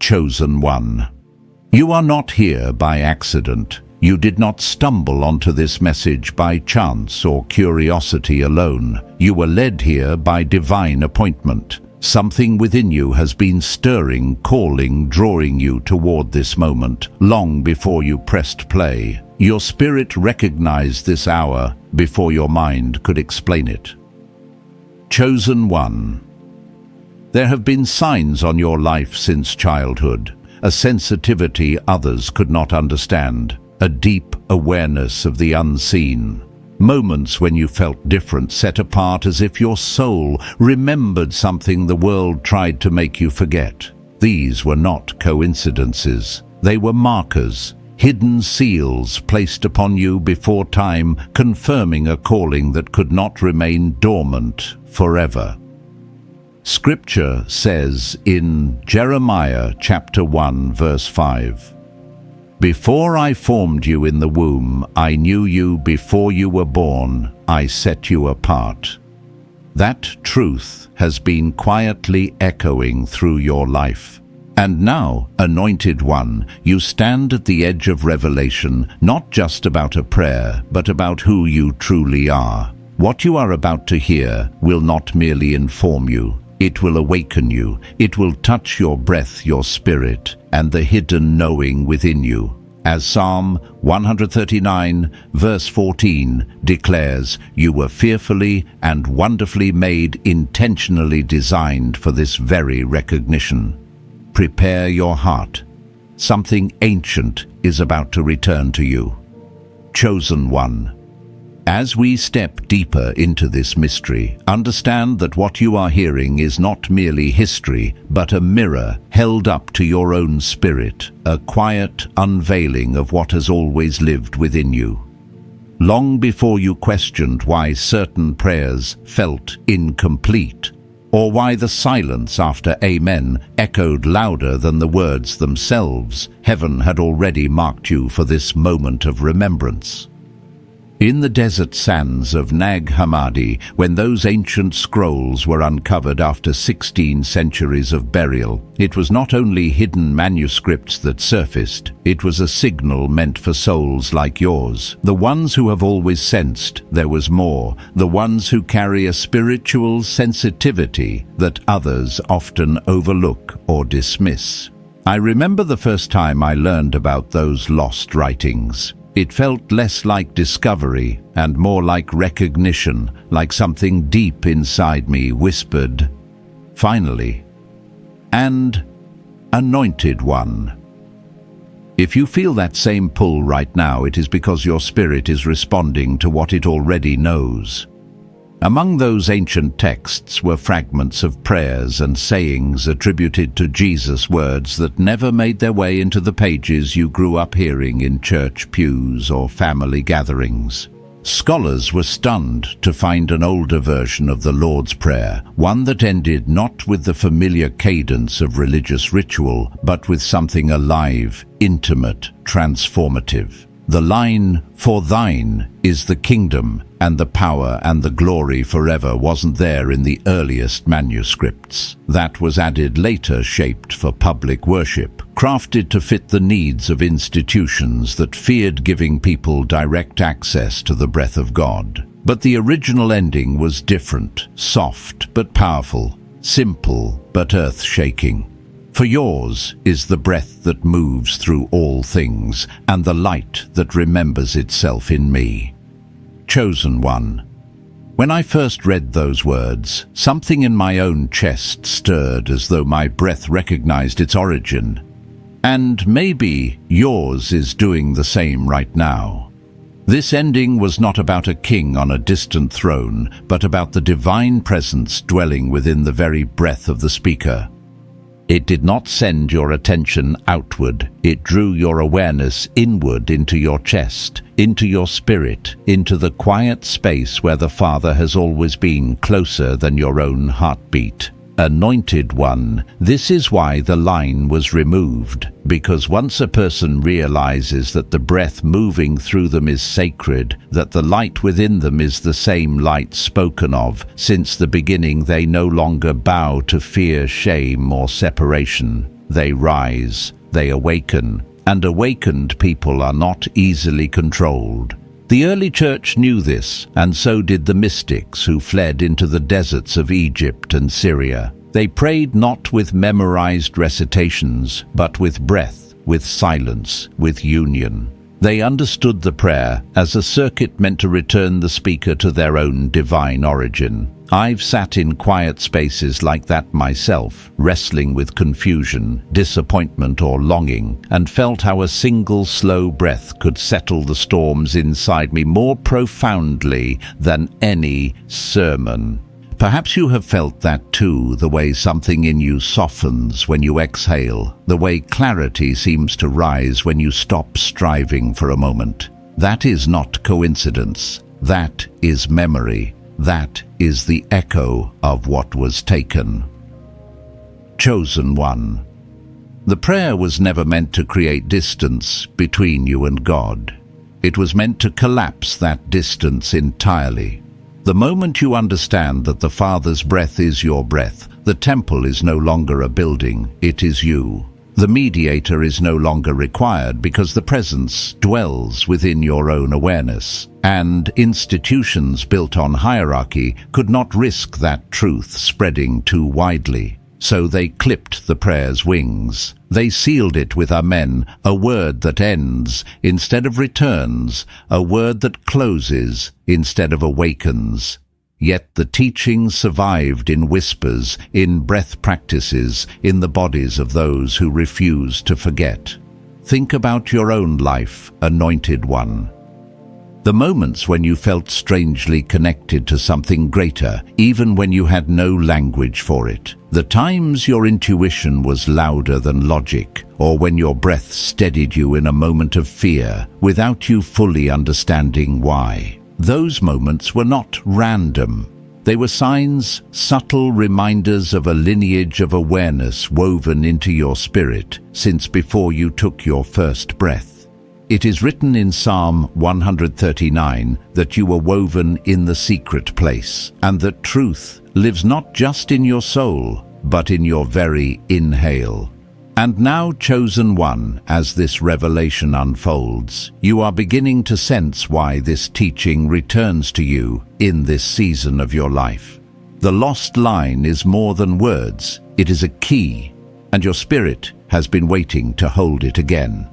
chosen one. You are not here by accident. You did not stumble onto this message by chance or curiosity alone. You were led here by divine appointment. Something within you has been stirring, calling, drawing you toward this moment, long before you pressed play. Your spirit recognized this hour before your mind could explain it. Chosen one. There have been signs on your life since childhood, a sensitivity others could not understand, a deep awareness of the unseen. Moments when you felt different, set apart, as if your soul remembered something the world tried to make you forget. These were not coincidences. They were markers, hidden seals placed upon you before time, confirming a calling that could not remain dormant forever. Scripture says in Jeremiah chapter 1 verse 5, "Before I formed you in the womb, I knew you. Before you were born, I set you apart." That truth has been quietly echoing through your life. And now, anointed one, you stand at the edge of revelation, not just about a prayer, but about who you truly are. What you are about to hear will not merely inform you. It will awaken you. It will touch your breath, your spirit, and the hidden knowing within you. As Psalm 139 verse 14 declares, you were fearfully and wonderfully made, intentionally designed for this very recognition. Prepare your heart. Something ancient is about to return to you. Chosen one. As we step deeper into this mystery, understand that what you are hearing is not merely history, but a mirror held up to your own spirit, a quiet unveiling of what has always lived within you. Long before you questioned why certain prayers felt incomplete, or why the silence after Amen echoed louder than the words themselves, heaven had already marked you for this moment of remembrance. In the desert sands of Nag Hammadi, when those ancient scrolls were uncovered after 16 centuries of burial, it was not only hidden manuscripts that surfaced, it was a signal meant for souls like yours, the ones who have always sensed there was more, the ones who carry a spiritual sensitivity that others often overlook or dismiss. I remember the first time I learned about those lost writings. It felt less like discovery and more like recognition, like something deep inside me whispered, "Finally." And anointed one. If you feel that same pull right now, it is because your spirit is responding to what it already knows. Among those ancient texts were fragments of prayers and sayings attributed to Jesus, words that never made their way into the pages you grew up hearing in church pews or family gatherings. Scholars were stunned to find an older version of the Lord's Prayer, one that ended not with the familiar cadence of religious ritual, but with something alive, intimate, transformative. The line, "For thine is the kingdom and the power and the glory forever," wasn't there in the earliest manuscripts. That was added later, shaped for public worship, crafted to fit the needs of institutions that feared giving people direct access to the breath of God. But the original ending was different, soft but powerful, simple but earth-shaking. For yours is the breath that moves through all things, and the light that remembers itself in me. Chosen one. When I first read those words, something in my own chest stirred as though my breath recognized its origin. And maybe yours is doing the same right now. This ending was not about a king on a distant throne, but about the divine presence dwelling within the very breath of the speaker. It did not send your attention outward. It drew your awareness inward into your chest, into your spirit, into the quiet space where the Father has always been, closer than your own heartbeat. Anointed one, this is why the line was removed, because once a person realizes that the breath moving through them is sacred, that the light within them is the same light spoken of, since the beginning they no longer bow to fear, shame, or separation. They rise, they awaken, and awakened people are not easily controlled. The early church knew this, and so did the mystics who fled into the deserts of Egypt and Syria. They prayed not with memorized recitations, but with breath, with silence, with union. They understood the prayer as a circuit meant to return the speaker to their own divine origin. I've sat in quiet spaces like that myself, wrestling with confusion, disappointment, or longing, and felt how a single slow breath could settle the storms inside me more profoundly than any sermon. Perhaps you have felt that too, the way something in you softens when you exhale, the way clarity seems to rise when you stop striving for a moment. That is not coincidence. That is memory. That is the echo of what was taken. Chosen one. The prayer was never meant to create distance between you and God. It was meant to collapse that distance entirely. The moment you understand that the Father's breath is your breath, the temple is no longer a building, it is you. The mediator is no longer required because the presence dwells within your own awareness, and institutions built on hierarchy could not risk that truth spreading too widely. So they clipped the prayer's wings. They sealed it with Amen, a word that ends instead of returns, a word that closes instead of awakens. Yet the teaching survived in whispers, in breath practices, in the bodies of those who refuse to forget. Think about your own life, anointed one. The moments when you felt strangely connected to something greater, even when you had no language for it. The times your intuition was louder than logic, or when your breath steadied you in a moment of fear, without you fully understanding why. Those moments were not random. They were signs, subtle reminders of a lineage of awareness woven into your spirit since before you took your first breath. It is written in Psalm 139 that you were woven in the secret place, and that truth lives not just in your soul, but in your very inhale. And now, chosen one, as this revelation unfolds, you are beginning to sense why this teaching returns to you in this season of your life. The lost line is more than words, it is a key, and your spirit has been waiting to hold it again.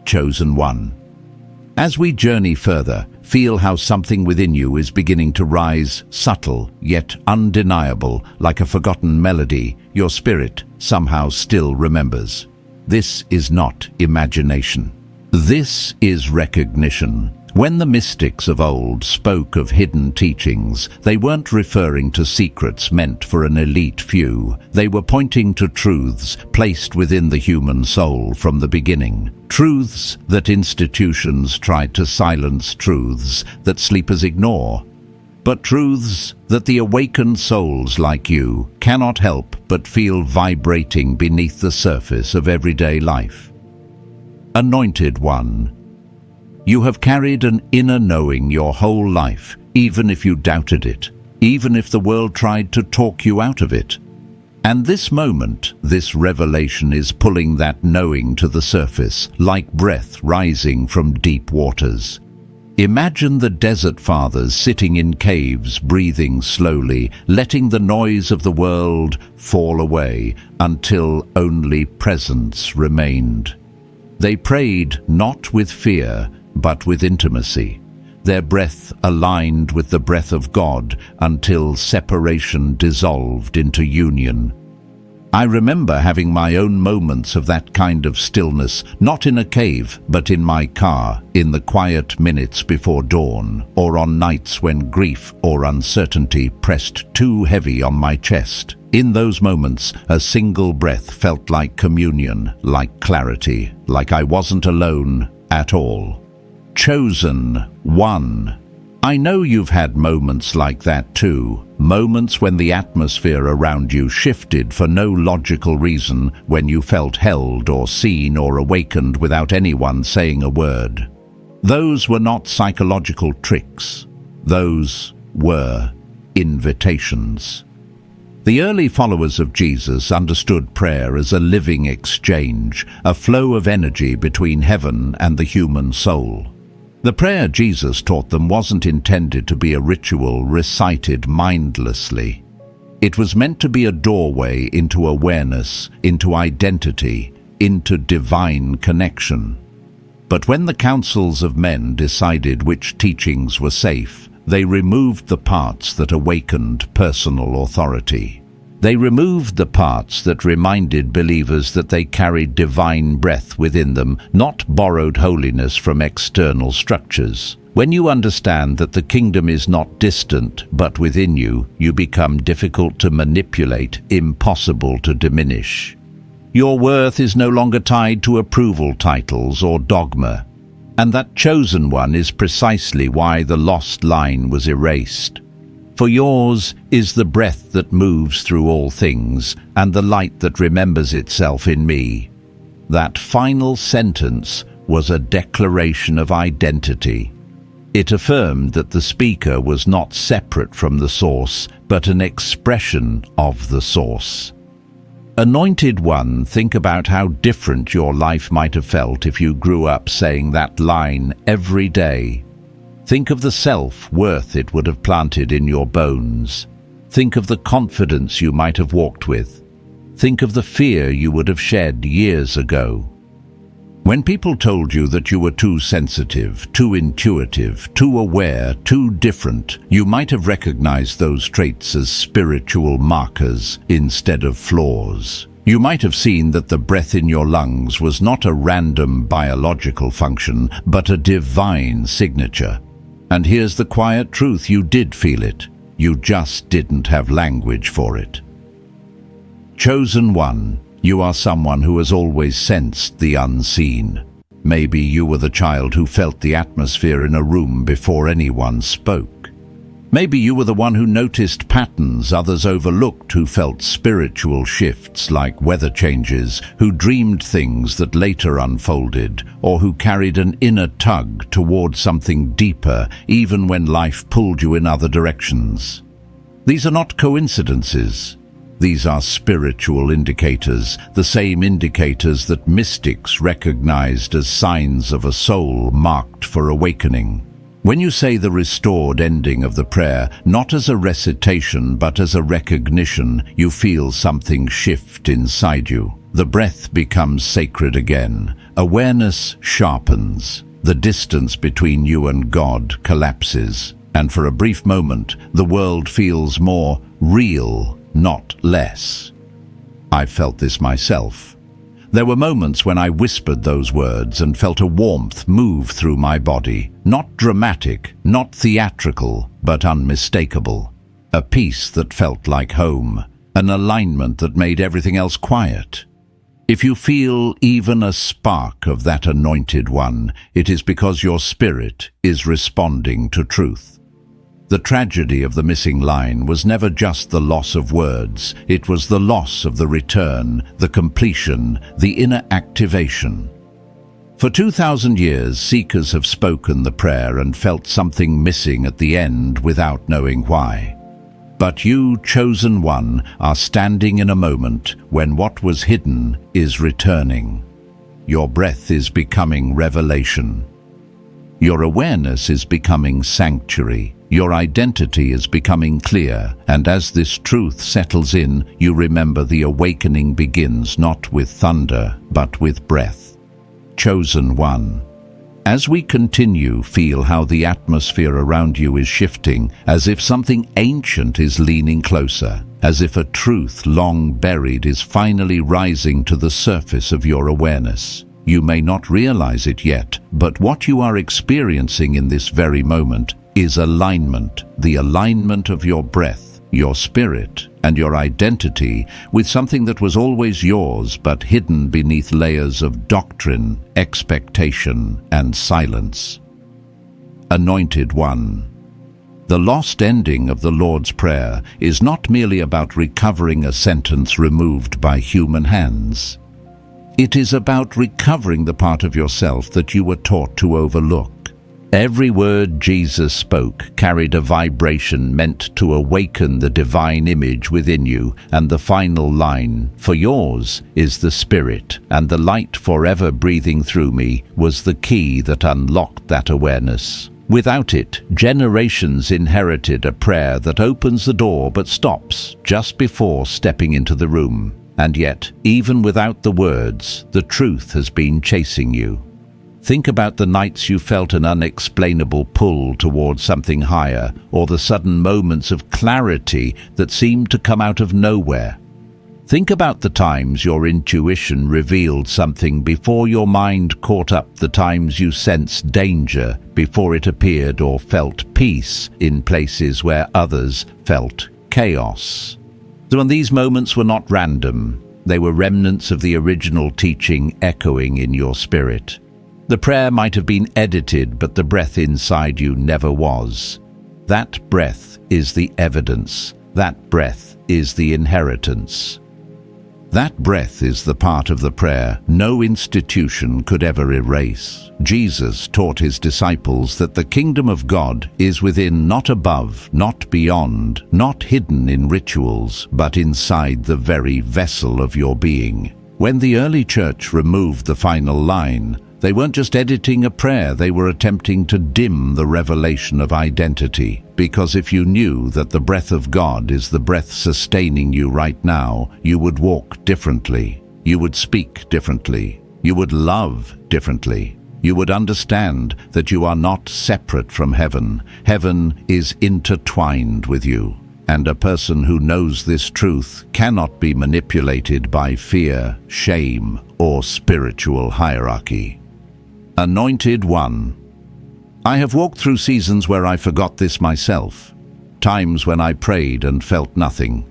Chosen one. As we journey further, feel how something within you is beginning to rise, subtle yet undeniable, like a forgotten melody your spirit somehow still remembers. This is not imagination. This is recognition. When the mystics of old spoke of hidden teachings, they weren't referring to secrets meant for an elite few. They were pointing to truths placed within the human soul from the beginning. Truths that institutions tried to silence, truths that sleepers ignore. But truths that the awakened souls like you cannot help but feel vibrating beneath the surface of everyday life. Anointed one. You have carried an inner knowing your whole life, even if you doubted it, even if the world tried to talk you out of it. And this moment, this revelation is pulling that knowing to the surface, like breath rising from deep waters. Imagine the desert fathers sitting in caves, breathing slowly, letting the noise of the world fall away until only presence remained. They prayed not with fear, but with intimacy, their breath aligned with the breath of God until separation dissolved into union. I remember having my own moments of that kind of stillness, not in a cave, but in my car, in the quiet minutes before dawn, or on nights when grief or uncertainty pressed too heavy on my chest. In those moments, a single breath felt like communion, like clarity, like I wasn't alone at all. Chosen one. I know you've had moments like that too, moments when the atmosphere around you shifted for no logical reason, when you felt held or seen or awakened without anyone saying a word. Those were not psychological tricks. Those were invitations. The early followers of Jesus understood prayer as a living exchange, a flow of energy between heaven and the human soul. The prayer Jesus taught them wasn't intended to be a ritual recited mindlessly. It was meant to be a doorway into awareness, into identity, into divine connection. But when the councils of men decided which teachings were safe, they removed the parts that awakened personal authority. They removed the parts that reminded believers that they carried divine breath within them, not borrowed holiness from external structures. When you understand that the kingdom is not distant but within you, you become difficult to manipulate, impossible to diminish. Your worth is no longer tied to approval titles or dogma. And that chosen one is precisely why the lost line was erased. For yours is the breath that moves through all things, and the light that remembers itself in me. That final sentence was a declaration of identity. It affirmed that the speaker was not separate from the source, but an expression of the source. Anointed one, think about how different your life might have felt if you grew up saying that line every day. Think of the self-worth it would have planted in your bones. Think of the confidence you might have walked with. Think of the fear you would have shed years ago. When people told you that you were too sensitive, too intuitive, too aware, too different, you might have recognized those traits as spiritual markers instead of flaws. You might have seen that the breath in your lungs was not a random biological function, but a divine signature. And here's the quiet truth: you did feel it. You just didn't have language for it. Chosen one. You are someone who has always sensed the unseen. Maybe you were the child who felt the atmosphere in a room before anyone spoke. Maybe you were the one who noticed patterns others overlooked, who felt spiritual shifts like weather changes, who dreamed things that later unfolded, or who carried an inner tug toward something deeper, even when life pulled you in other directions. These are not coincidences. These are spiritual indicators, the same indicators that mystics recognized as signs of a soul marked for awakening. When you say the restored ending of the prayer, not as a recitation but as a recognition, you feel something shift inside you. The breath becomes sacred again. Awareness sharpens. The distance between you and God collapses. And for a brief moment, the world feels more real, not less. I felt this myself. There were moments when I whispered those words and felt a warmth move through my body. Not dramatic, not theatrical, but unmistakable. A peace that felt like home. An alignment that made everything else quiet. If you feel even a spark of that anointed one, it is because your spirit is responding to truth. The tragedy of the missing line was never just the loss of words, it was the loss of the return, the completion, the inner activation. For 2,000 years, seekers have spoken the prayer and felt something missing at the end without knowing why. But you, chosen one, are standing in a moment when what was hidden is returning. Your breath is becoming revelation. Your awareness is becoming sanctuary. Your identity is becoming clear, and as this truth settles in, you remember the awakening begins not with thunder, but with breath. Chosen one. As we continue, feel how the atmosphere around you is shifting, as if something ancient is leaning closer, as if a truth long buried is finally rising to the surface of your awareness. You may not realize it yet, but what you are experiencing in this very moment is alignment, the alignment of your breath, your spirit, and your identity with something that was always yours but hidden beneath layers of doctrine, expectation, and silence. Anointed one. The lost ending of the Lord's Prayer is not merely about recovering a sentence removed by human hands. It is about recovering the part of yourself that you were taught to overlook. Every word Jesus spoke carried a vibration meant to awaken the divine image within you, and the final line, "For yours is the Spirit, and the light forever breathing through me," was the key that unlocked that awareness. Without it, generations inherited a prayer that opens the door but stops just before stepping into the room. And yet, even without the words, the truth has been chasing you. Think about the nights you felt an unexplainable pull towards something higher, or the sudden moments of clarity that seemed to come out of nowhere. Think about the times your intuition revealed something before your mind caught up, the times you sensed danger before it appeared, or felt peace in places where others felt chaos. And these moments were not random. They were remnants of the original teaching echoing in your spirit. The prayer might have been edited, but the breath inside you never was. That breath is the evidence. That breath is the inheritance. That breath is the part of the prayer no institution could ever erase. Jesus taught his disciples that the kingdom of God is within, not above, not beyond, not hidden in rituals, but inside the very vessel of your being. When the early church removed the final line, they weren't just editing a prayer, they were attempting to dim the revelation of identity. Because if you knew that the breath of God is the breath sustaining you right now, you would walk differently. You would speak differently. You would love differently. You would understand that you are not separate from heaven. Heaven is intertwined with you. And a person who knows this truth cannot be manipulated by fear, shame, or spiritual hierarchy. Anointed One. I have walked through seasons where I forgot this myself. Times when I prayed and felt nothing.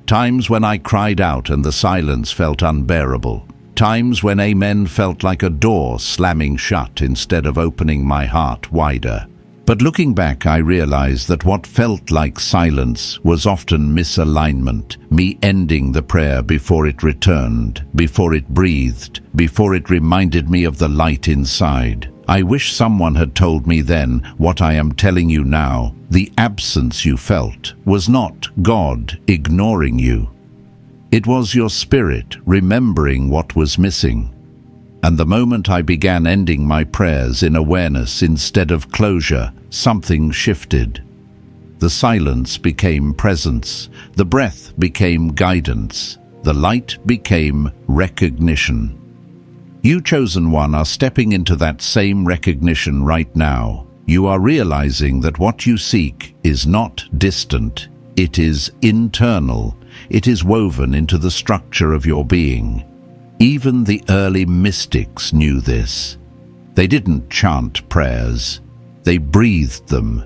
Times when I cried out and the silence felt unbearable. Times when amen felt like a door slamming shut instead of opening my heart wider. But looking back, I realized that what felt like silence was often misalignment, me ending the prayer before it returned, before it breathed, before it reminded me of the light inside. I wish someone had told me then what I am telling you now. The absence you felt was not God ignoring you. It was your spirit remembering what was missing. And the moment I began ending my prayers in awareness instead of closure, something shifted. The silence became presence, the breath became guidance, the light became recognition. You, chosen one, are stepping into that same recognition right now. You are realizing that what you seek is not distant, it is internal, it is woven into the structure of your being. Even the early mystics knew this. They didn't chant prayers, they breathed them.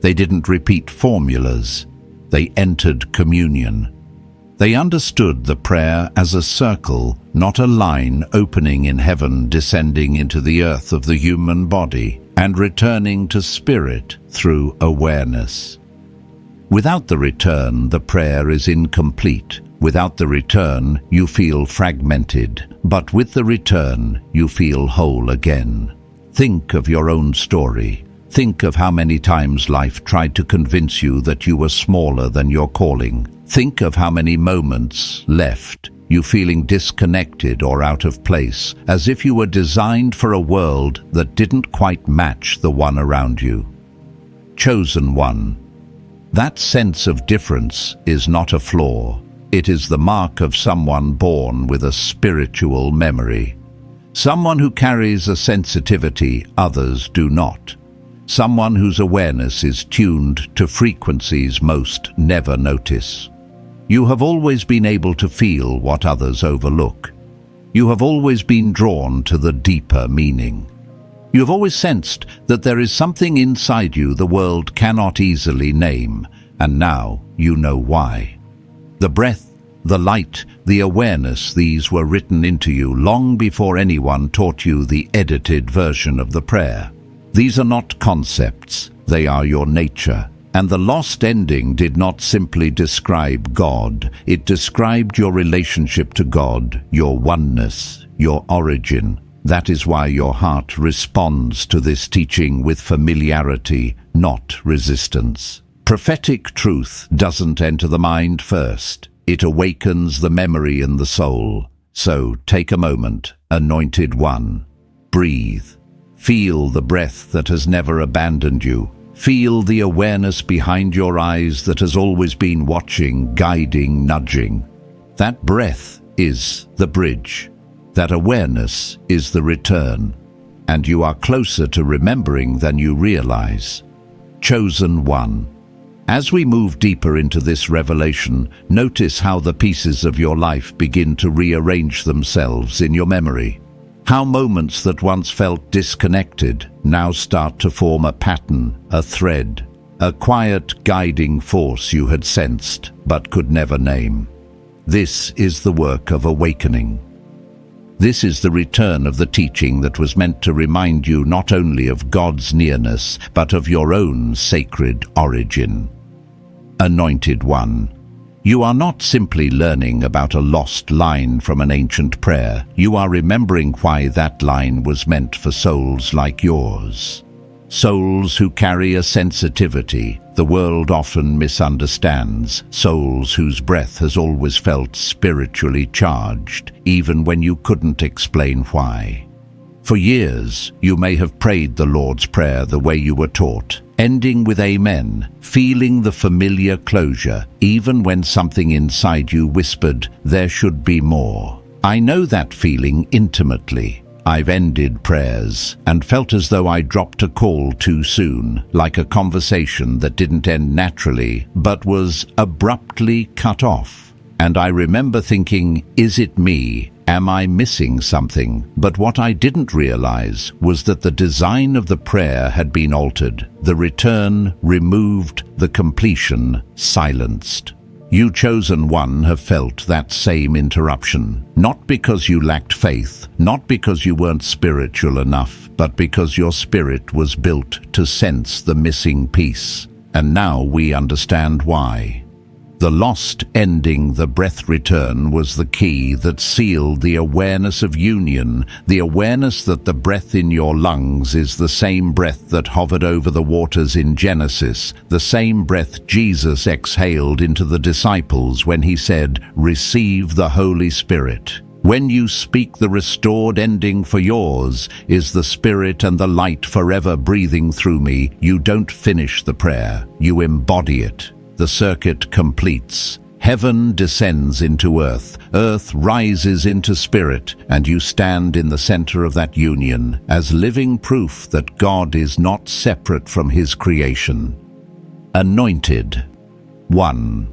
They didn't repeat formulas, they entered communion. They understood the prayer as a circle, not a line opening in heaven, descending into the earth of the human body, and returning to spirit through awareness. Without the return, the prayer is incomplete. Without the return, you feel fragmented, but with the return, you feel whole again. Think of your own story. Think of how many times life tried to convince you that you were smaller than your calling. Think of how many moments left you feeling disconnected or out of place, as if you were designed for a world that didn't quite match the one around you. Chosen one. That sense of difference is not a flaw. It is the mark of someone born with a spiritual memory. Someone who carries a sensitivity others do not. Someone whose awareness is tuned to frequencies most never notice. You have always been able to feel what others overlook. You have always been drawn to the deeper meaning. You have always sensed that there is something inside you the world cannot easily name, and now you know why. The breath, the light, the awareness, these were written into you long before anyone taught you the edited version of the prayer. These are not concepts, they are your nature. And the lost ending did not simply describe God, it described your relationship to God, your oneness, your origin. That is why your heart responds to this teaching with familiarity, not resistance. Prophetic truth doesn't enter the mind first. It awakens the memory in the soul. So take a moment, anointed one. Breathe. Feel the breath that has never abandoned you. Feel the awareness behind your eyes that has always been watching, guiding, nudging. That breath is the bridge. That awareness is the return. And you are closer to remembering than you realize. Chosen one. As we move deeper into this revelation, notice how the pieces of your life begin to rearrange themselves in your memory. How moments that once felt disconnected now start to form a pattern, a thread, a quiet guiding force you had sensed but could never name. This is the work of awakening. This is the return of the teaching that was meant to remind you not only of God's nearness, but of your own sacred origin. Anointed one. You are not simply learning about a lost line from an ancient prayer. You are remembering why that line was meant for souls like yours. Souls who carry a sensitivity the world often misunderstands. Souls whose breath has always felt spiritually charged, even when you couldn't explain why. For years, you may have prayed the Lord's Prayer the way you were taught, ending with Amen, feeling the familiar closure, even when something inside you whispered, there should be more. I know that feeling intimately. I've ended prayers and felt as though I dropped a call too soon, like a conversation that didn't end naturally, but was abruptly cut off. And I remember thinking, is it me? Am I missing something? But what I didn't realize was that the design of the prayer had been altered, the return removed, the completion silenced. You, chosen one, have felt that same interruption, not because you lacked faith, not because you weren't spiritual enough, but because your spirit was built to sense the missing piece. And now we understand why. The lost ending, the breath return, was the key that sealed the awareness of union, the awareness that the breath in your lungs is the same breath that hovered over the waters in Genesis, the same breath Jesus exhaled into the disciples when he said, "Receive the Holy Spirit." When you speak the restored ending for yours is the Spirit and the light forever breathing through me, you don't finish the prayer, you embody it. The circuit completes. Heaven descends into earth, earth rises into spirit, and you stand in the center of that union as living proof that God is not separate from his creation. Anointed. 1.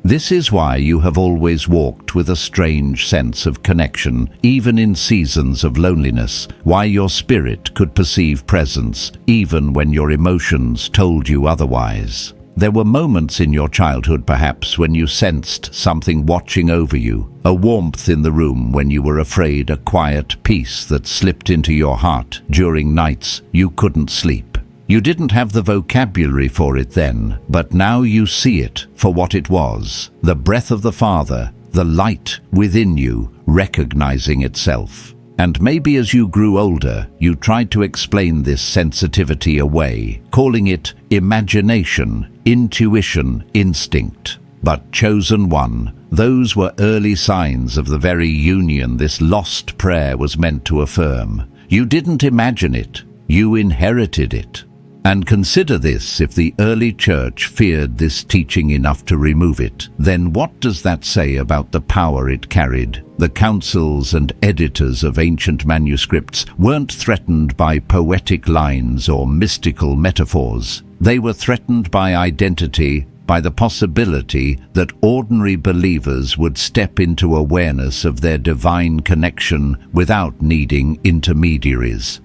This is why you have always walked with a strange sense of connection, even in seasons of loneliness, why your spirit could perceive presence, even when your emotions told you otherwise. There were moments in your childhood, perhaps, when you sensed something watching over you, a warmth in the room when you were afraid, a quiet peace that slipped into your heart during nights you couldn't sleep. You didn't have the vocabulary for it then, but now you see it for what it was, the breath of the Father, the light within you, recognizing itself. And maybe as you grew older, you tried to explain this sensitivity away, calling it imagination, intuition, instinct. But chosen one, those were early signs of the very union this lost prayer was meant to affirm. You didn't imagine it, you inherited it. And consider this, if the early church feared this teaching enough to remove it, then what does that say about the power it carried? The councils and editors of ancient manuscripts weren't threatened by poetic lines or mystical metaphors. They were threatened by identity, by the possibility that ordinary believers would step into awareness of their divine connection without needing intermediaries.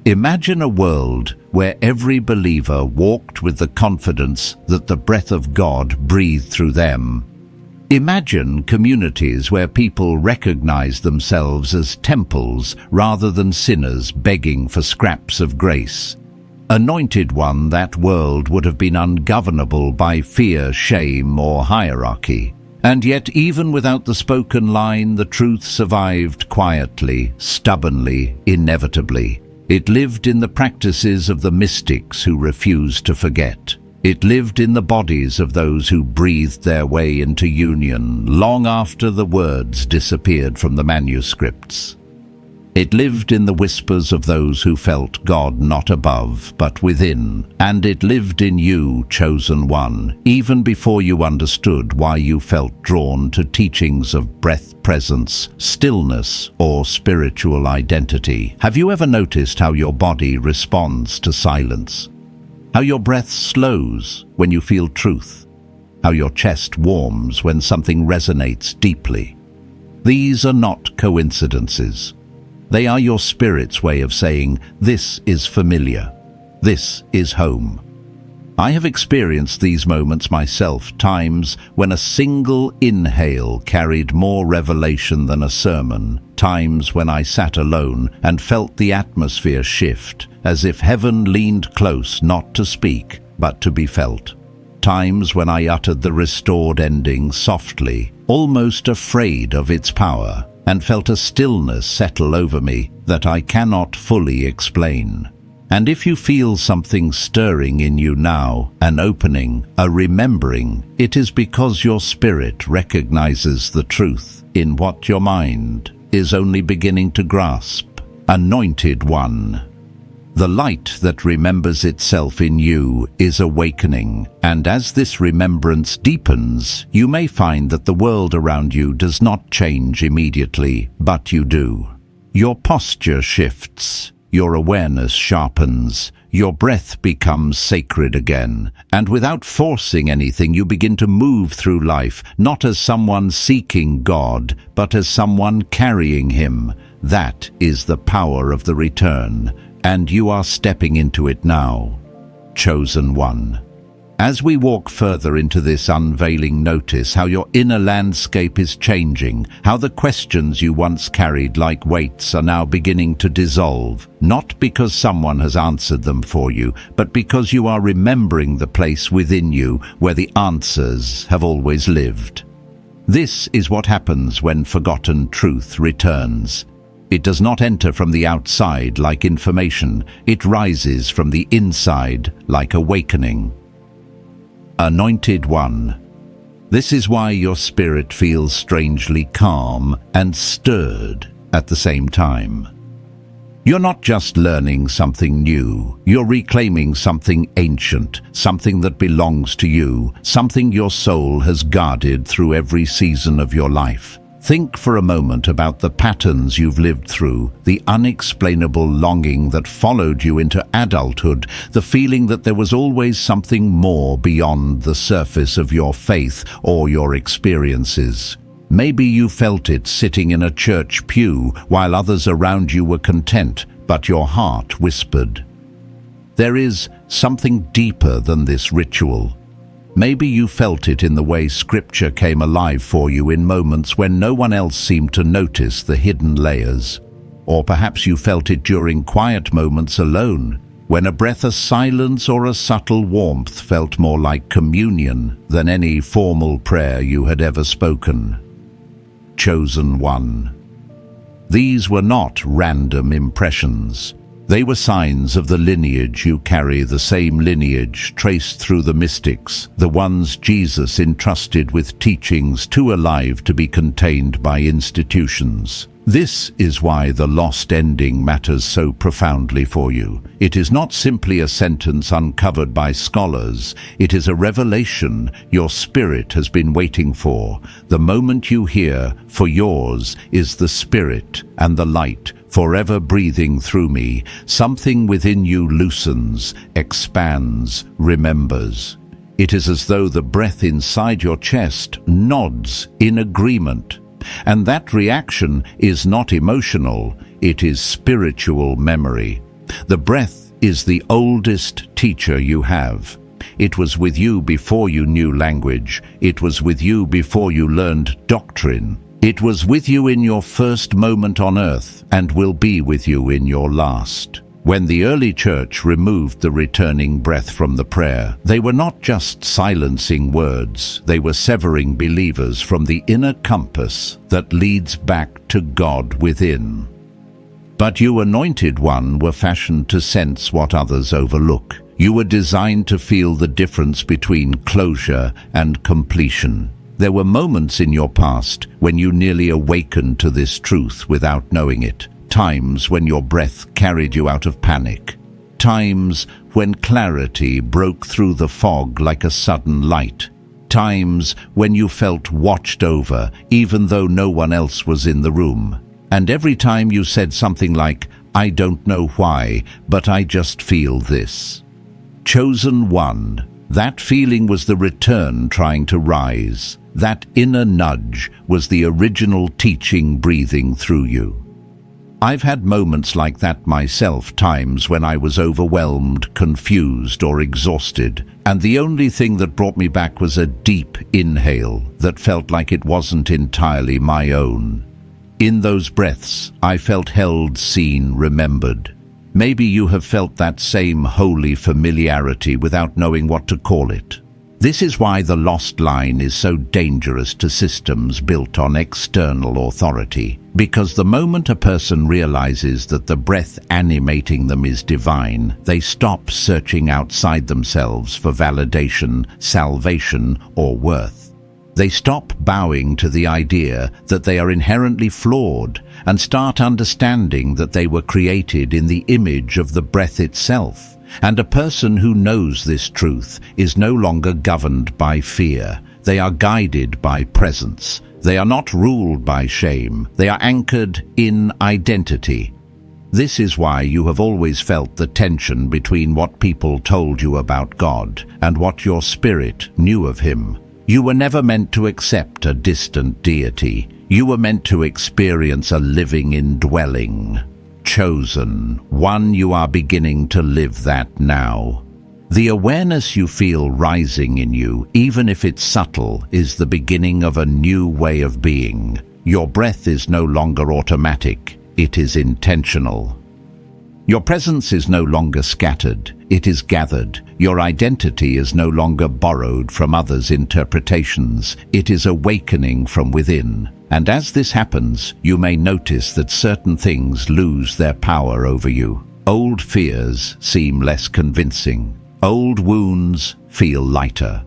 Imagine a world where every believer walked with the confidence that the breath of God breathed through them. Imagine communities where people recognize themselves as temples rather than sinners begging for scraps of grace. Anointed one, that world would have been ungovernable by fear, shame, or hierarchy. And yet, even without the spoken line, the truth survived quietly, stubbornly, inevitably. It lived in the practices of the mystics who refused to forget. It lived in the bodies of those who breathed their way into union long after the words disappeared from the manuscripts. It lived in the whispers of those who felt God not above, but within. And it lived in you, chosen one, even before you understood why you felt drawn to teachings of breath presence, stillness, or spiritual identity. Have you ever noticed how your body responds to silence? How your breath slows when you feel truth? How your chest warms when something resonates deeply? These are not coincidences. They are your spirit's way of saying, this is familiar. This is home. I have experienced these moments myself, times when a single inhale carried more revelation than a sermon, times when I sat alone and felt the atmosphere shift, as if heaven leaned close not to speak, but to be felt. Times when I uttered the restored ending softly, almost afraid of its power, and felt a stillness settle over me that I cannot fully explain. And if you feel something stirring in you now, an opening, a remembering, it is because your spirit recognizes the truth in what your mind is only beginning to grasp. Anointed one. The light that remembers itself in you is awakening, and as this remembrance deepens, you may find that the world around you does not change immediately, but you do. Your posture shifts, your awareness sharpens, your breath becomes sacred again, and without forcing anything you begin to move through life, not as someone seeking God, but as someone carrying Him. That is the power of the return. And you are stepping into it now, chosen one. As we walk further into this unveiling, notice how your inner landscape is changing, how the questions you once carried like weights are now beginning to dissolve, not because someone has answered them for you, but because you are remembering the place within you where the answers have always lived. This is what happens when forgotten truth returns. It does not enter from the outside like information. It rises from the inside like awakening. Anointed one. This is why your spirit feels strangely calm and stirred at the same time. You're not just learning something new. You're reclaiming something ancient, something that belongs to you, something your soul has guarded through every season of your life. Think for a moment about the patterns you've lived through, the unexplainable longing that followed you into adulthood, the feeling that there was always something more beyond the surface of your faith or your experiences. Maybe you felt it sitting in a church pew while others around you were content, but your heart whispered. There is something deeper than this ritual. Maybe you felt it in the way Scripture came alive for you in moments when no one else seemed to notice the hidden layers. Or perhaps you felt it during quiet moments alone, when a breath of silence or a subtle warmth felt more like communion than any formal prayer you had ever spoken. Chosen one. These were not random impressions. They were signs of the lineage you carry, the same lineage traced through the mystics, the ones Jesus entrusted with teachings too alive to be contained by institutions. This is why the lost ending matters so profoundly for you. It is not simply a sentence uncovered by scholars. It is a revelation your spirit has been waiting for. The moment you hear, "For yours is the Spirit and the light, forever breathing through me," something within you loosens, expands, remembers. It is as though the breath inside your chest nods in agreement. And that reaction is not emotional, it is spiritual memory. The breath is the oldest teacher you have. It was with you before you knew language. It was with you before you learned doctrine. It was with you in your first moment on earth and will be with you in your last. When the early church removed the returning breath from the prayer, they were not just silencing words, they were severing believers from the inner compass that leads back to God within. But you, anointed one, were fashioned to sense what others overlook. You were designed to feel the difference between closure and completion. There were moments in your past when you nearly awakened to this truth without knowing it. Times when your breath carried you out of panic. Times when clarity broke through the fog like a sudden light. Times when you felt watched over, even though no one else was in the room. And every time you said something like, "I don't know why, but I just feel this." Chosen one, that feeling was the return trying to rise. That inner nudge was the original teaching breathing through you. I've had moments like that myself, times when I was overwhelmed, confused, or exhausted, and the only thing that brought me back was a deep inhale that felt like it wasn't entirely my own. In those breaths, I felt held, seen, remembered. Maybe you have felt that same holy familiarity without knowing what to call it. This is why the lost line is so dangerous to systems built on external authority. Because the moment a person realizes that the breath animating them is divine, they stop searching outside themselves for validation, salvation, or worth. They stop bowing to the idea that they are inherently flawed and start understanding that they were created in the image of the breath itself. And a person who knows this truth is no longer governed by fear. They are guided by presence. They are not ruled by shame. They are anchored in identity. This is why you have always felt the tension between what people told you about God and what your spirit knew of Him. You were never meant to accept a distant deity. You were meant to experience a living indwelling. Chosen one, you are beginning to live that now. The awareness you feel rising in you, even if it's subtle, is the beginning of a new way of being. Your breath is no longer automatic, it is intentional. Your presence is no longer scattered, it is gathered. Your identity is no longer borrowed from others' interpretations, it is awakening from within. And as this happens, you may notice that certain things lose their power over you. Old fears seem less convincing. Old wounds feel lighter.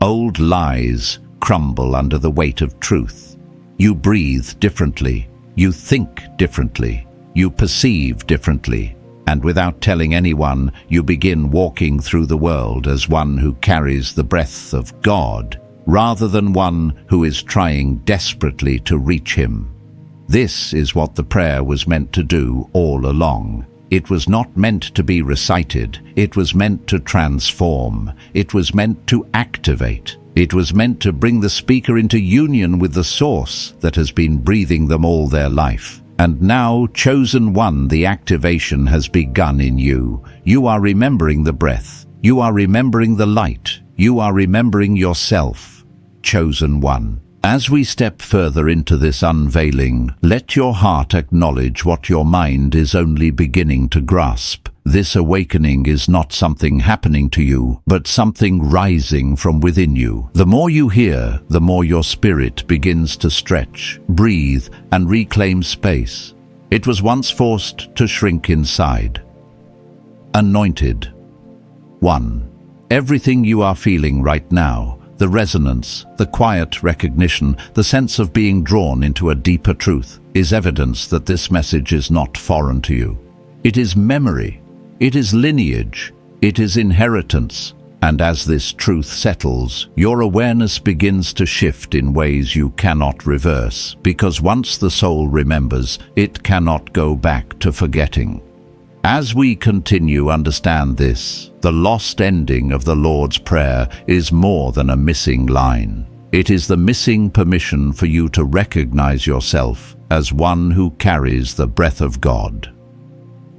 Old lies crumble under the weight of truth. You breathe differently. You think differently. You perceive differently. And without telling anyone, you begin walking through the world as one who carries the breath of God, rather than one who is trying desperately to reach Him. This is what the prayer was meant to do all along. It was not meant to be recited. It was meant to transform. It was meant to activate. It was meant to bring the speaker into union with the source that has been breathing them all their life. And now, chosen one, the activation has begun in you. You are remembering the breath. You are remembering the light. You are remembering yourself. Chosen one. As we step further into this unveiling, let your heart acknowledge what your mind is only beginning to grasp. This awakening is not something happening to you, but something rising from within you. The more you hear, the more your spirit begins to stretch, breathe, and reclaim space. It was once forced to shrink inside. Anointed. 1. Everything you are feeling right now, the resonance, the quiet recognition, the sense of being drawn into a deeper truth, is evidence that this message is not foreign to you. It is memory. It is lineage. It is inheritance. And as this truth settles, your awareness begins to shift in ways you cannot reverse, because once the soul remembers, it cannot go back to forgetting. As we continue to understand this, the lost ending of the Lord's Prayer is more than a missing line. It is the missing permission for you to recognize yourself as one who carries the breath of God.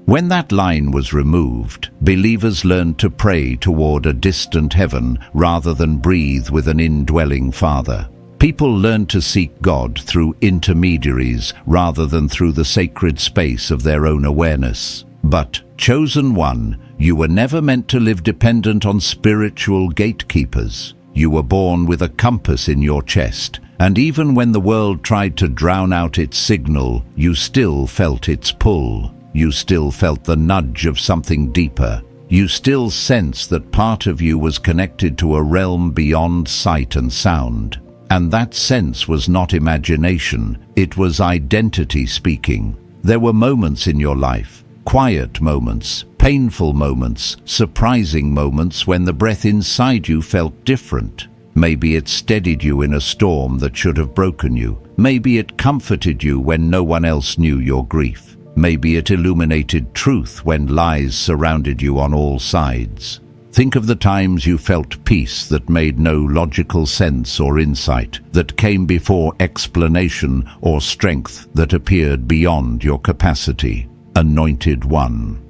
When that line was removed, believers learned to pray toward a distant heaven rather than breathe with an indwelling Father. People learned to seek God through intermediaries rather than through the sacred space of their own awareness. But, Chosen one, you were never meant to live dependent on spiritual gatekeepers. You were born with a compass in your chest, and even when the world tried to drown out its signal, you still felt its pull. You still felt the nudge of something deeper. You still sensed that part of you was connected to a realm beyond sight and sound. And that sense was not imagination, it was identity speaking. There were moments in your life, quiet moments, painful moments, surprising moments when the breath inside you felt different. Maybe it steadied you in a storm that should have broken you. Maybe it comforted you when no one else knew your grief. Maybe it illuminated truth when lies surrounded you on all sides. Think of the times you felt peace that made no logical sense or insight, that came before explanation, or strength that appeared beyond your capacity. Anointed One.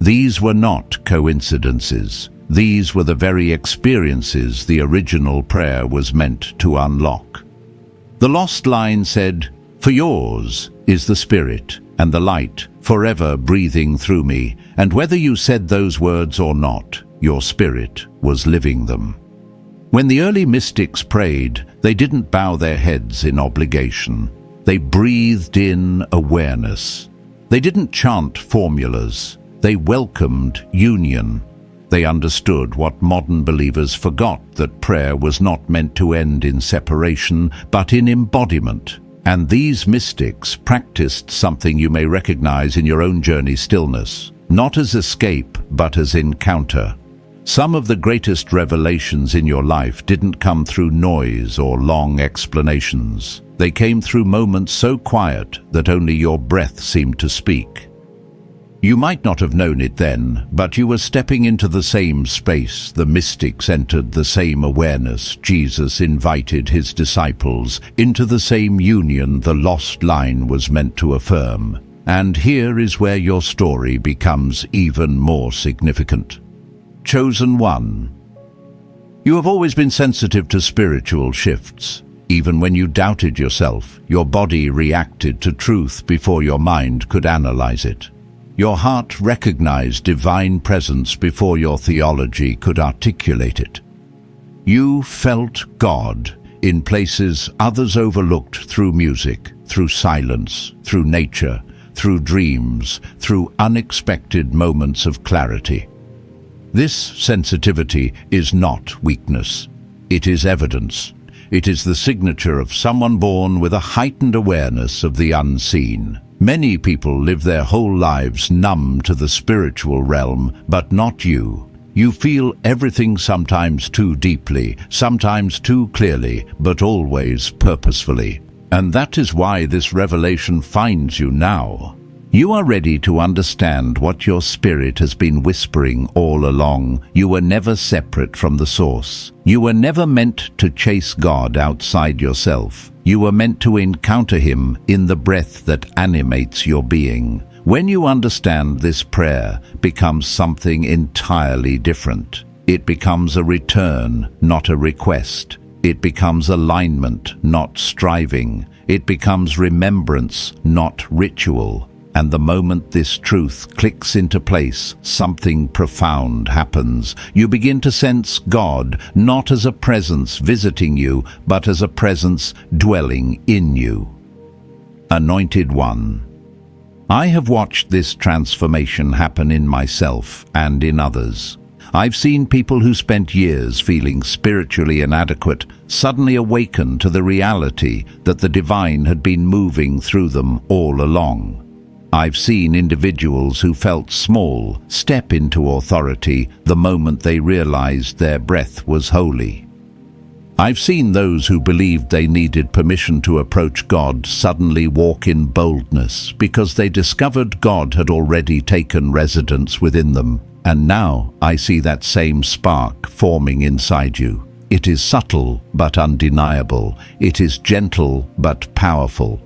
These were not coincidences. These were the very experiences the original prayer was meant to unlock. The lost line said, "For yours is the Spirit and the light forever breathing through me," and whether you said those words or not, your spirit was living them. When the early mystics prayed, they didn't bow their heads in obligation. They breathed in awareness. They didn't chant formulas. They welcomed union. They understood what modern believers forgot, that prayer was not meant to end in separation, but in embodiment. And these mystics practiced something you may recognize in your own journey: stillness, not as escape, but as encounter. Some of the greatest revelations in your life didn't come through noise or long explanations. They came through moments so quiet that only your breath seemed to speak. You might not have known it then, but you were stepping into the same space. The mystics entered the same awareness. Jesus invited his disciples into the same union the lost line was meant to affirm. And here is where your story becomes even more significant. Chosen One. You have always been sensitive to spiritual shifts. Even when you doubted yourself, your body reacted to truth before your mind could analyze it. Your heart recognized divine presence before your theology could articulate it. You felt God in places others overlooked, through music, through silence, through nature, through dreams, through unexpected moments of clarity. This sensitivity is not weakness. It is evidence. It is the signature of someone born with a heightened awareness of the unseen. Many people live their whole lives numb to the spiritual realm, but not you. You feel everything, sometimes too deeply, sometimes too clearly, but always purposefully. And that is why this revelation finds you now. You are ready to understand what your spirit has been whispering all along. You were never separate from the source. You were never meant to chase God outside yourself. You were meant to encounter Him in the breath that animates your being. When you understand this, prayer becomes something entirely different. It becomes a return, not a request. It becomes alignment, not striving. It becomes remembrance, not ritual. And the moment this truth clicks into place, something profound happens. You begin to sense God, not as a presence visiting you, but as a presence dwelling in you. Anointed One. I have watched this transformation happen in myself and in others. I've seen people who spent years feeling spiritually inadequate suddenly awaken to the reality that the divine had been moving through them all along. I've seen individuals who felt small step into authority the moment they realized their breath was holy. I've seen those who believed they needed permission to approach God suddenly walk in boldness because they discovered God had already taken residence within them. And now I see that same spark forming inside you. It is subtle but undeniable. It is gentle but powerful.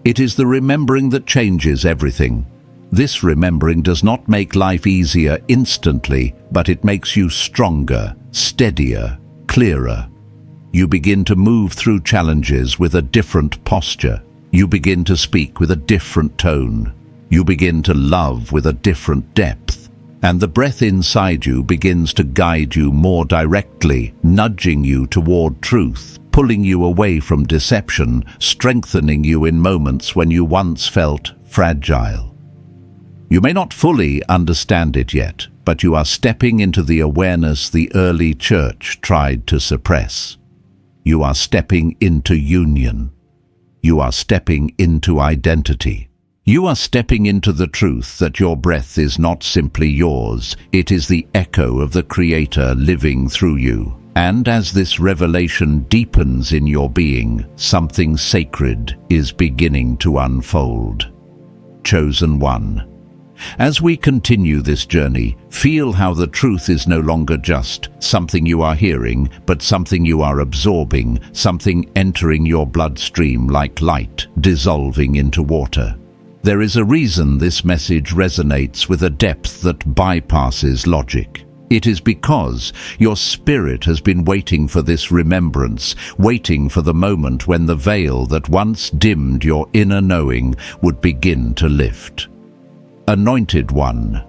It is the remembering that changes everything. This remembering does not make life easier instantly, but it makes you stronger, steadier, clearer. You begin to move through challenges with a different posture. You begin to speak with a different tone. You begin to love with a different depth, and the breath inside you begins to guide you more directly, nudging you toward truth, pulling you away from deception, strengthening you in moments when you once felt fragile. You may not fully understand it yet, but you are stepping into the awareness the early church tried to suppress. You are stepping into union. You are stepping into identity. You are stepping into the truth that your breath is not simply yours, it is the echo of the Creator living through you. And as this revelation deepens in your being, something sacred is beginning to unfold. Chosen one. As we continue this journey, feel how the truth is no longer just something you are hearing, but something you are absorbing, something entering your bloodstream like light, dissolving into water. There is a reason this message resonates with a depth that bypasses logic. It is because your spirit has been waiting for this remembrance, waiting for the moment when the veil that once dimmed your inner knowing would begin to lift. Anointed one,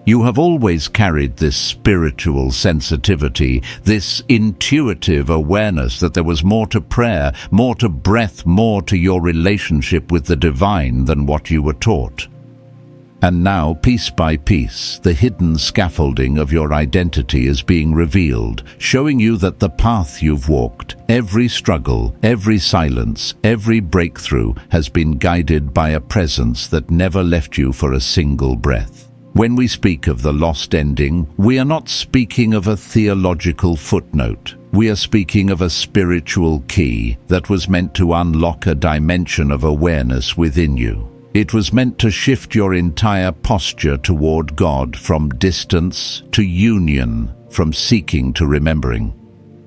you have always carried this spiritual sensitivity, this intuitive awareness that there was more to prayer, more to breath, more to your relationship with the divine than what you were taught. And now, piece by piece, the hidden scaffolding of your identity is being revealed, showing you that the path you've walked, every struggle, every silence, every breakthrough has been guided by a presence that never left you for a single breath. When we speak of the lost ending, we are not speaking of a theological footnote. We are speaking of a spiritual key that was meant to unlock a dimension of awareness within you. It was meant to shift your entire posture toward God from distance to union, from seeking to remembering.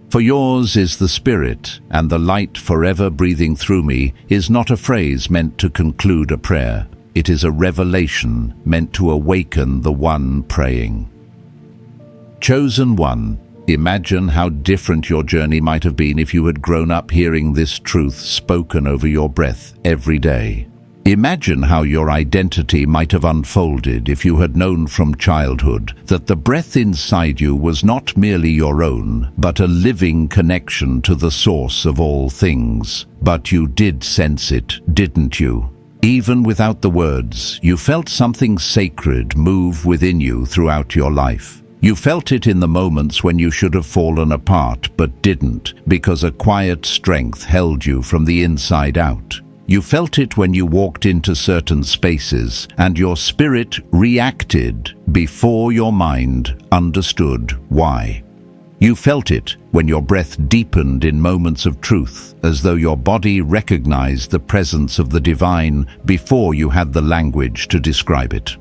For yours is the Spirit, and the light forever breathing through me is not a phrase meant to conclude a prayer. It is a revelation meant to awaken the one praying. Chosen one, imagine how different your journey might have been if you had grown up hearing this truth spoken over your breath every day. Imagine how your identity might have unfolded if you had known from childhood that the breath inside you was not merely your own, but a living connection to the source of all things. But you did sense it, didn't you? Even without the words, you felt something sacred move within you throughout your life. You felt it in the moments when you should have fallen apart but didn't, because a quiet strength held you from the inside out. You felt it when you walked into certain spaces and your spirit reacted before your mind understood why. You felt it when your breath deepened in moments of truth, as though your body recognized the presence of the divine before you had the language to describe it.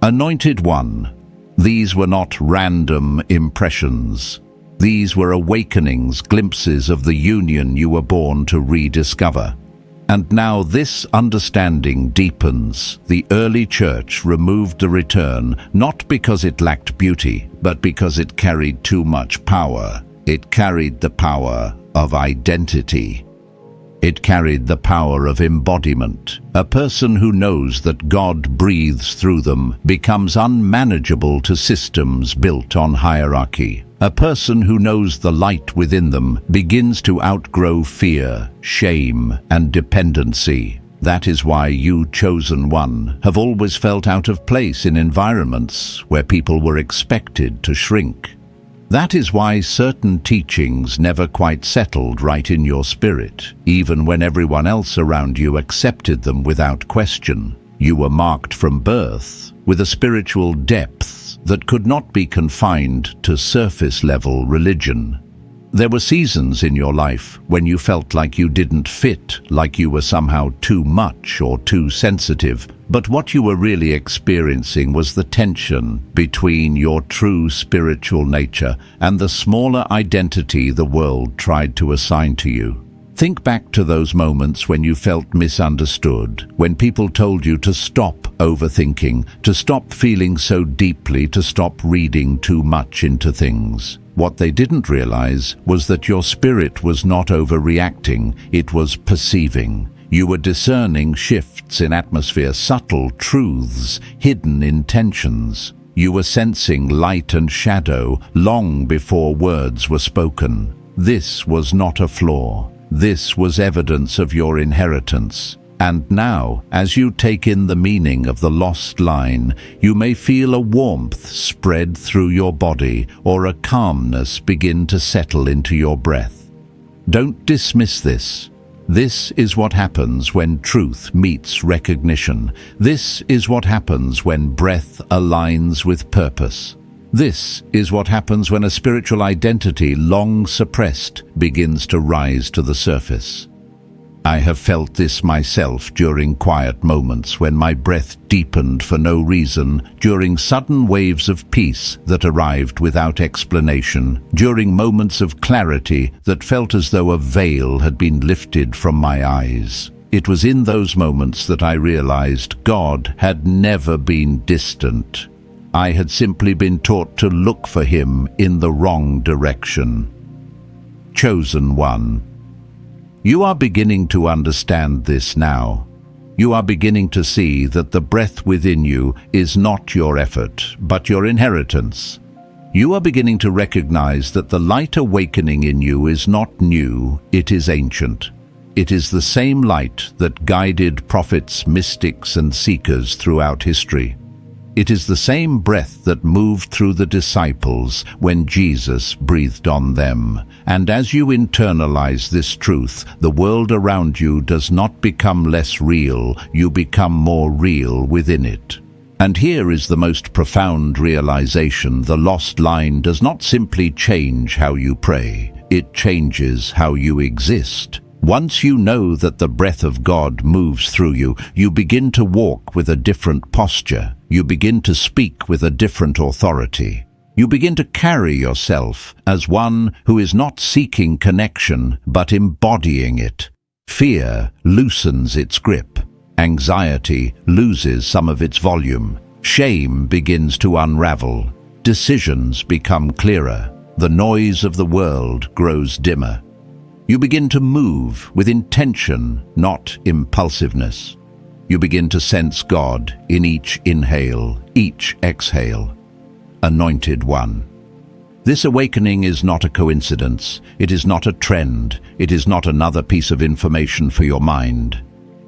Anointed one, these were not random impressions. These were awakenings, glimpses of the union you were born to rediscover. And now this understanding deepens. The early church removed the return, not because it lacked beauty, but because it carried too much power. It carried the power of identity. It carried the power of embodiment. A person who knows that God breathes through them becomes unmanageable to systems built on hierarchy. A person who knows the light within them begins to outgrow fear, shame, and dependency. That is why you, chosen one, have always felt out of place in environments where people were expected to shrink. That is why certain teachings never quite settled right in your spirit, even when everyone else around you accepted them without question. You were marked from birth with a spiritual depth that could not be confined to surface-level religion. There were seasons in your life when you felt like you didn't fit, like you were somehow too much or too sensitive, but what you were really experiencing was the tension between your true spiritual nature and the smaller identity the world tried to assign to you. Think back to those moments when you felt misunderstood, when people told you to stop overthinking, to stop feeling so deeply, to stop reading too much into things. What they didn't realize was that your spirit was not overreacting, it was perceiving. You were discerning shifts in atmosphere, subtle truths, hidden intentions. You were sensing light and shadow long before words were spoken. This was not a flaw. This was evidence of your inheritance. And now, as you take in the meaning of the lost line, you may feel a warmth spread through your body or a calmness begin to settle into your breath. Don't dismiss this. This is what happens when truth meets recognition. This is what happens when breath aligns with purpose. This is what happens when a spiritual identity long suppressed begins to rise to the surface. I have felt this myself during quiet moments when my breath deepened for no reason, during sudden waves of peace that arrived without explanation, during moments of clarity that felt as though a veil had been lifted from my eyes. It was in those moments that I realized God had never been distant. I had simply been taught to look for Him in the wrong direction. Chosen one. You are beginning to understand this now. You are beginning to see that the breath within you is not your effort, but your inheritance. You are beginning to recognize that the light awakening in you is not new, it is ancient. It is the same light that guided prophets, mystics, and seekers throughout history. It is the same breath that moved through the disciples when Jesus breathed on them. And as you internalize this truth, the world around you does not become less real, you become more real within it. And here is the most profound realization: the lost line does not simply change how you pray, it changes how you exist. Once you know that the breath of God moves through you, you begin to walk with a different posture. You begin to speak with a different authority. You begin to carry yourself as one who is not seeking connection, but embodying it. Fear loosens its grip. Anxiety loses some of its volume. Shame begins to unravel. Decisions become clearer. The noise of the world grows dimmer. You begin to move with intention, not impulsiveness. You begin to sense God in each inhale, each exhale. Anointed one. This awakening is not a coincidence. It is not a trend. It is not another piece of information for your mind.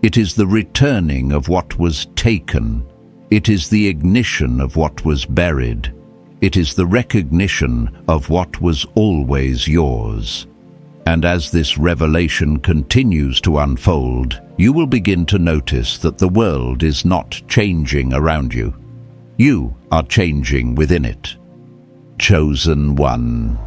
It is the returning of what was taken. It is the ignition of what was buried. It is the recognition of what was always yours. And as this revelation continues to unfold, you will begin to notice that the world is not changing around you. You are changing within it. Chosen one.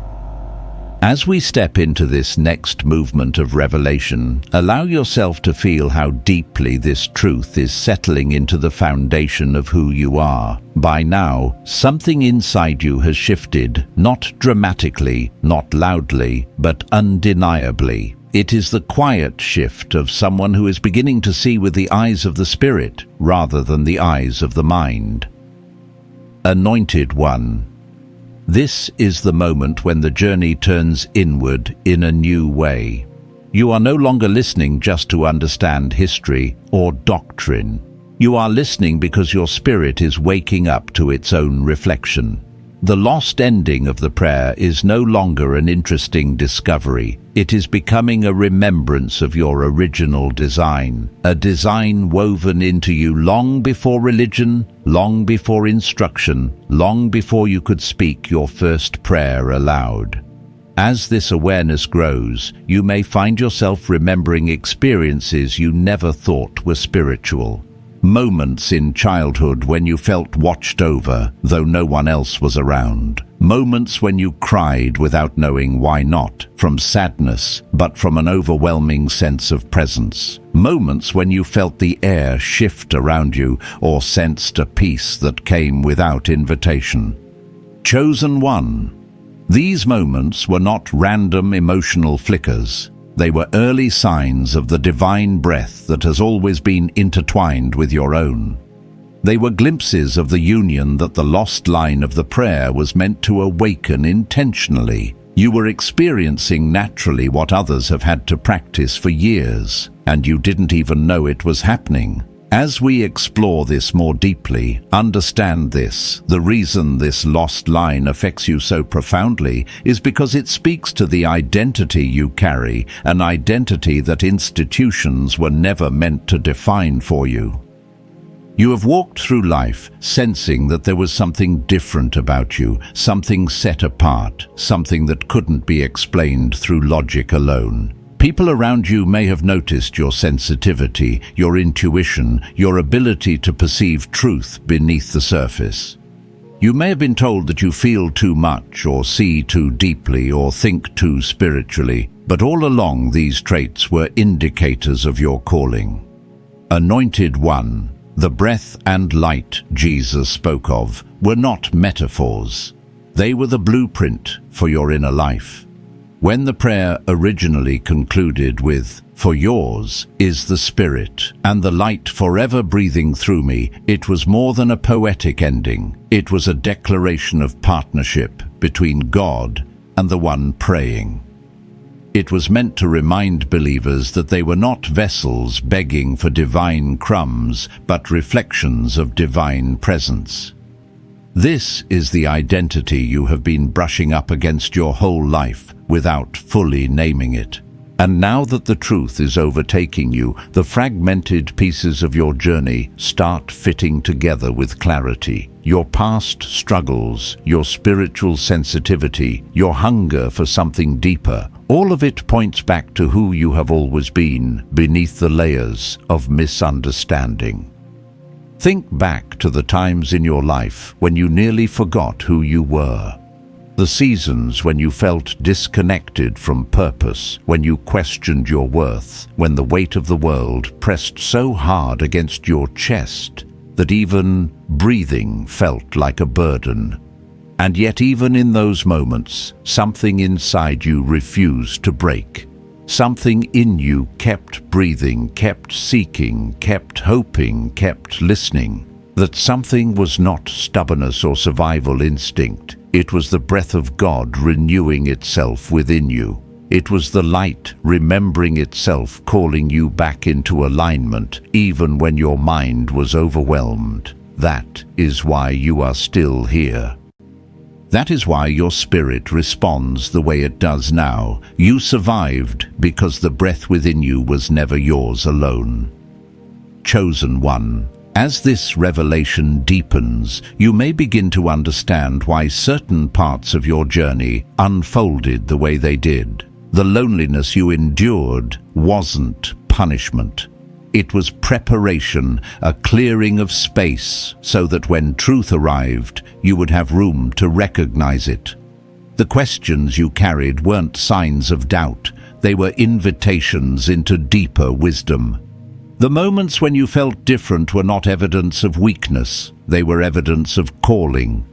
As we step into this next movement of revelation, allow yourself to feel how deeply this truth is settling into the foundation of who you are. By now, something inside you has shifted, not dramatically, not loudly, but undeniably. It is the quiet shift of someone who is beginning to see with the eyes of the Spirit rather than the eyes of the mind. Anointed one. This is the moment when the journey turns inward in a new way. You are no longer listening just to understand history or doctrine. You are listening because your spirit is waking up to its own reflection. The lost ending of the prayer is no longer an interesting discovery. It is becoming a remembrance of your original design, a design woven into you long before religion, long before instruction, long before you could speak your first prayer aloud. As this awareness grows, you may find yourself remembering experiences you never thought were spiritual. Moments in childhood when you felt watched over, though no one else was around. Moments when you cried without knowing why not, from sadness, but from an overwhelming sense of presence. Moments when you felt the air shift around you or sensed a peace that came without invitation. Chosen one. These moments were not random emotional flickers. They were early signs of the divine breath that has always been intertwined with your own. They were glimpses of the union that the lost line of the prayer was meant to awaken intentionally. You were experiencing naturally what others have had to practice for years, and you didn't even know it was happening. As we explore this more deeply, understand this: the reason this lost line affects you so profoundly is because it speaks to the identity you carry, an identity that institutions were never meant to define for you. You have walked through life sensing that there was something different about you, something set apart, something that couldn't be explained through logic alone. People around you may have noticed your sensitivity, your intuition, your ability to perceive truth beneath the surface. You may have been told that you feel too much, or see too deeply, or think too spiritually, but all along these traits were indicators of your calling. Anointed One, the breath and light Jesus spoke of, were not metaphors. They were the blueprint for your inner life. When the prayer originally concluded with, "For yours is the Spirit, and the light forever breathing through me," it was more than a poetic ending. It was a declaration of partnership between God and the one praying. It was meant to remind believers that they were not vessels begging for divine crumbs, but reflections of divine presence. This is the identity you have been brushing up against your whole life without fully naming it. And now that the truth is overtaking you, the fragmented pieces of your journey start fitting together with clarity. Your past struggles, your spiritual sensitivity, your hunger for something deeper, all of it points back to who you have always been beneath the layers of misunderstanding. Think back to the times in your life when you nearly forgot who you were. The seasons when you felt disconnected from purpose, when you questioned your worth, when the weight of the world pressed so hard against your chest that even breathing felt like a burden. And yet even in those moments, something inside you refused to break. Something in you kept breathing, kept seeking, kept hoping, kept listening. That something was not stubbornness or survival instinct. It was the breath of God renewing itself within you. It was the light remembering itself, calling you back into alignment, even when your mind was overwhelmed. That is why you are still here. That is why your spirit responds the way it does now. You survived because the breath within you was never yours alone. Chosen one. As this revelation deepens, you may begin to understand why certain parts of your journey unfolded the way they did. The loneliness you endured wasn't punishment. It was preparation, a clearing of space, so that when truth arrived, you would have room to recognize it. The questions you carried weren't signs of doubt. They were invitations into deeper wisdom. The moments when you felt different were not evidence of weakness. They were evidence of calling.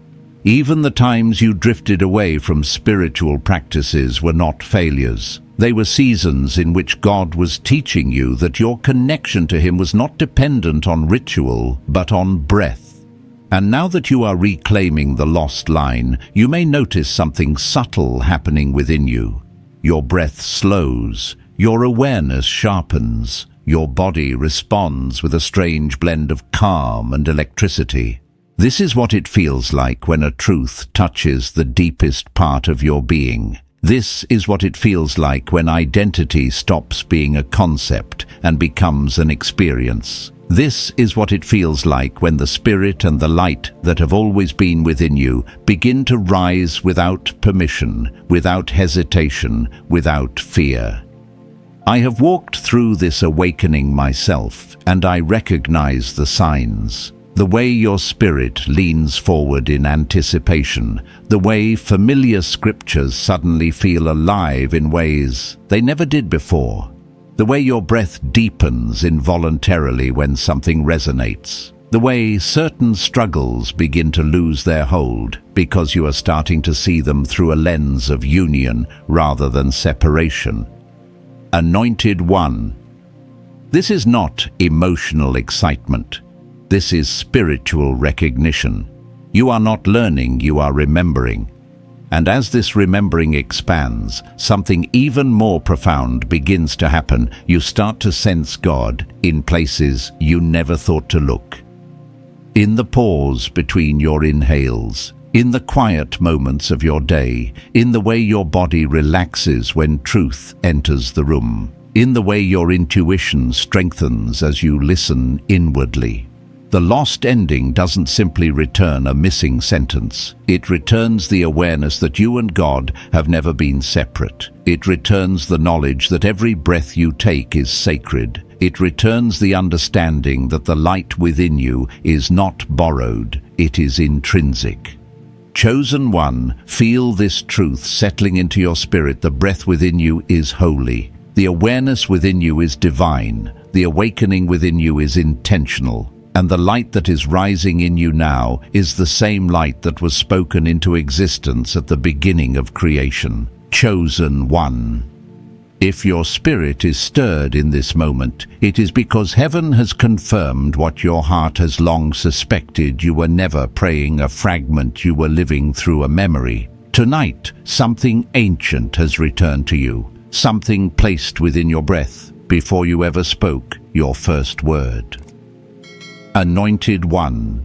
Even the times you drifted away from spiritual practices were not failures. They were seasons in which God was teaching you that your connection to Him was not dependent on ritual, but on breath. And now that you are reclaiming the lost line, you may notice something subtle happening within you. Your breath slows, your awareness sharpens, your body responds with a strange blend of calm and electricity. This is what it feels like when a truth touches the deepest part of your being. This is what it feels like when identity stops being a concept and becomes an experience. This is what it feels like when the spirit and the light that have always been within you begin to rise without permission, without hesitation, without fear. I have walked through this awakening myself, and I recognize the signs. The way your spirit leans forward in anticipation, the way familiar scriptures suddenly feel alive in ways they never did before, the way your breath deepens involuntarily when something resonates, the way certain struggles begin to lose their hold because you are starting to see them through a lens of union rather than separation. Anointed One. This is not emotional excitement. This is spiritual recognition. You are not learning, you are remembering. And as this remembering expands, something even more profound begins to happen. You start to sense God in places you never thought to look. In the pause between your inhales, in the quiet moments of your day, in the way your body relaxes when truth enters the room, in the way your intuition strengthens as you listen inwardly. The lost ending doesn't simply return a missing sentence. It returns the awareness that you and God have never been separate. It returns the knowledge that every breath you take is sacred. It returns the understanding that the light within you is not borrowed, it is intrinsic. Chosen one, feel this truth settling into your spirit. The breath within you is holy. The awareness within you is divine. The awakening within you is intentional. And the light that is rising in you now is the same light that was spoken into existence at the beginning of creation. Chosen one. If your spirit is stirred in this moment, it is because heaven has confirmed what your heart has long suspected. You were never praying a fragment, you were living through a memory. Tonight, something ancient has returned to you, something placed within your breath before you ever spoke your first word. Anointed One.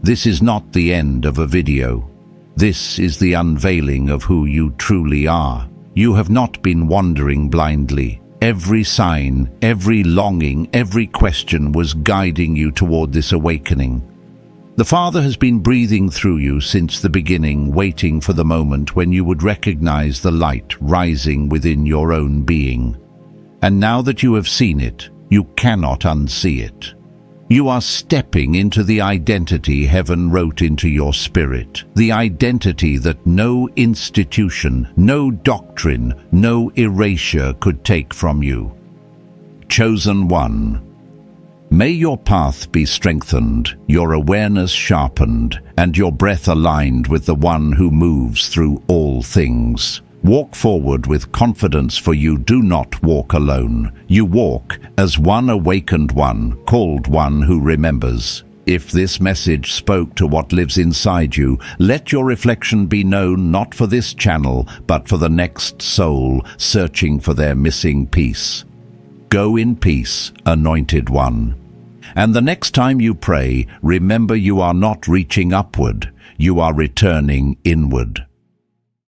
This is not the end of a video. This is the unveiling of who you truly are. You have not been wandering blindly. Every sign, every longing, every question was guiding you toward this awakening. The Father has been breathing through you since the beginning, waiting for the moment when you would recognize the light rising within your own being. And now that you have seen it, you cannot unsee it. You are stepping into the identity heaven wrote into your spirit, the identity that no institution, no doctrine, no erasure could take from you. Chosen one. May your path be strengthened, your awareness sharpened, and your breath aligned with the one who moves through all things. Walk forward with confidence, for you do not walk alone. You walk as one awakened one, called one who remembers. If this message spoke to what lives inside you, let your reflection be known not for this channel, but for the next soul searching for their missing piece. Go in peace, Anointed One. And the next time you pray, remember you are not reaching upward, you are returning inward.